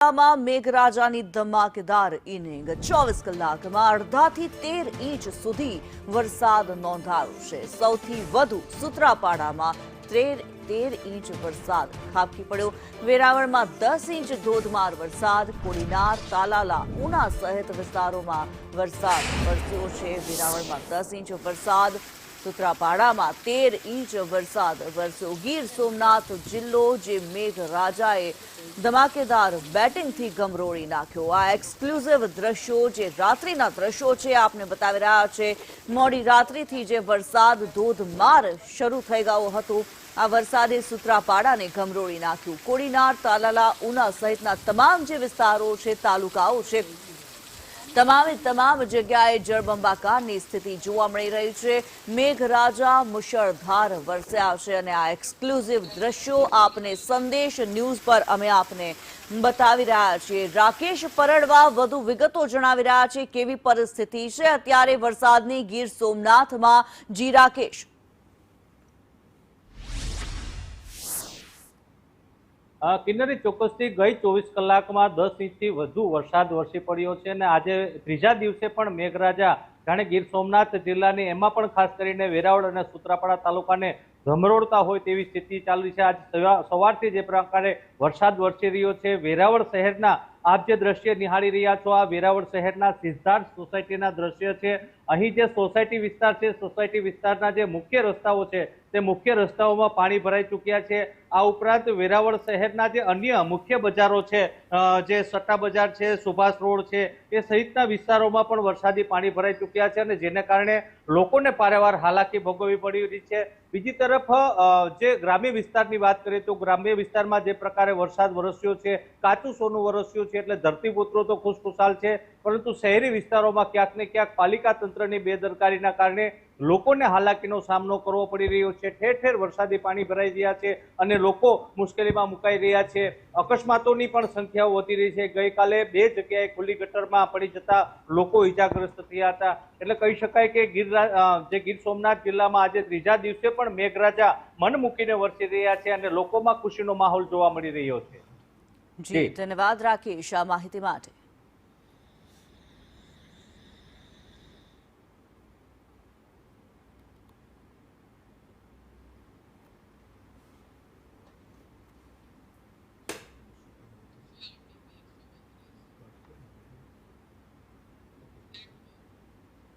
મેઘરાજાની ધમાકેદાર ઇનિંગ 24 કલાકમાં અડધાથી 13 ઇંચ સુધી વરસાદ નોંધાયો છે। સૌથી વધુ સૂત્રાપાડામાં 13 ઇંચ વરસાદ ખાબકી પડ્યો। વેરાવળમાં 10 ઇંચ ધોધમાર વરસાદ, કોડીનાર, તાલાલા, ઉના સહિત વિસ્તારોમાં વરસાદ વરસ્યો છે। વેરાવળમાં 10 ઇંચ વરસાદ, સૂત્રાપાડામાં 13 ઇંચ વરસાદ વરસ્યો। ગીર સોમનાથ જિલ્લો જે મેઘરાજાએ ધમાકેદાર બેટિંગથી ગમરોળી નાખ્યો। આ એક્સક્લુઝિવ દ્રશ્યો જે રાત્રિના દ્રશ્યો છે આપને બતાવી રહ્યા છે। મોડી રાત્રિથી જે વરસાદ ધોધમાર શરૂ થઈ ગયો હતો, આ વરસાદે સૂત્રાપાડાને ગમરોળી નાખ્યું। કોડીનાર, તાલાલા, ઉના સહિતના તમામ જે વિસ્તારો છે, તાલુકાઓ છે, તમામ જગ્યાએ જળબંબાકારની સ્થિતિ જોવા મળી રહી છે। મેઘરાજા મુશળધાર વરસ્યા છે અને આ એક્સક્લુઝિવ દ્રશ્યો આપને સંદેશ ન્યૂઝ પર અમે આપને બતાવી રહ્યા છીએ। રાકેશ પરડવા વધુ વિગતો જણાવી રહ્યા છે, કેવી પરિસ્થિતિ છે અત્યારે વરસાદની ગીર સોમનાથમાં। જી રાકેશ। કિન્નરી, ચોક્કસથી ગઈ 24 કલાકમાં 10 ઇંચથી વધુ વરસાદ વરસી પડ્યો છે અને આજે ત્રીજા દિવસે પણ મેઘરાજા જાણે ગીર સોમનાથ જિલ્લાની, એમાં પણ ખાસ કરીને વેરાવળ અને સૂત્રાપાડા તાલુકાને ગમરોળતા હોય તેવી સ્થિતિ ચાલી છે। આજ સવારથી જે પ્રકારે વરસાદ વરસી રહ્યો છે, વેરાવળ શહેરના આપ જે દ્રશ્ય નિહાળી રહ્યા છો, આ વેરાવળ શહેરના સિદ્ધાર્થ સોસાયટીના દ્રશ્ય છે। અહીં જે સોસાયટી વિસ્તાર છે, સોસાયટી વિસ્તારના જે મુખ્ય રસ્તાઓ છે, તે મુખ્ય રસ્તાઓમાં પાણી ભરાઈ ચૂક્યા છે। આ ઉપરાંત વેરાવળ શહેરના જે અન્ય મુખ્ય બજારો છે, જે સટ્ટા બજાર છે, સુભાષ રોડ છે, એ સહિતના વિસ્તારોમાં પણ વરસાદી પાણી ભરાઈ ચૂક્યા છે અને જેને કારણે લોકોને પારેવાર હાલાકી ભોગવવી પડી રહી છે। બીજી તરફ જે ગ્રામ્ય વિસ્તારની વાત કરીએ તો ગ્રામ્ય વિસ્તારમાં જે પ્રકારે વરસાદ વરસ્યો છે, કાચું સોનું વરસ્યું છે, એટલે ધરતીપુત્રો તો ખુશખુશાલ છે, પરંતુ શહેરી વિસ્તારોમાં ક્યાંક ને ક્યાંક પાલિકા તંત્રની બેદરકારીના કારણે લોકોને હાલાકીનો સામનો કરવો પડી રહ્યો છે। ઠેર ઠેર વરસાદી પાણી ભરાઈ રહ્યા છે અને લોકો મુશ્કેલીમાં મુકાઈ રહ્યા છે। અકસ્માતોની પણ સંખ્યાઓ વધી રહી છે। ગઈકાલે 2 જગ્યાએ ખુલ્લી ગટરમાં પડી જતા લોકો ઈજાગ્રસ્ત થયા હતા। એટલે કહી શકાય કે ગીર સોમનાથ જિલ્લામાં આજે ત્રીજા દિવસે પણ મેઘરાજા મન મૂકીને વરસી રહ્યા છે અને લોકોમાં ખુશીનો માહોલ જોવા મળી રહ્યો છે। જી, ધન્યવાદ રાકેશ આ માહિતી માટે।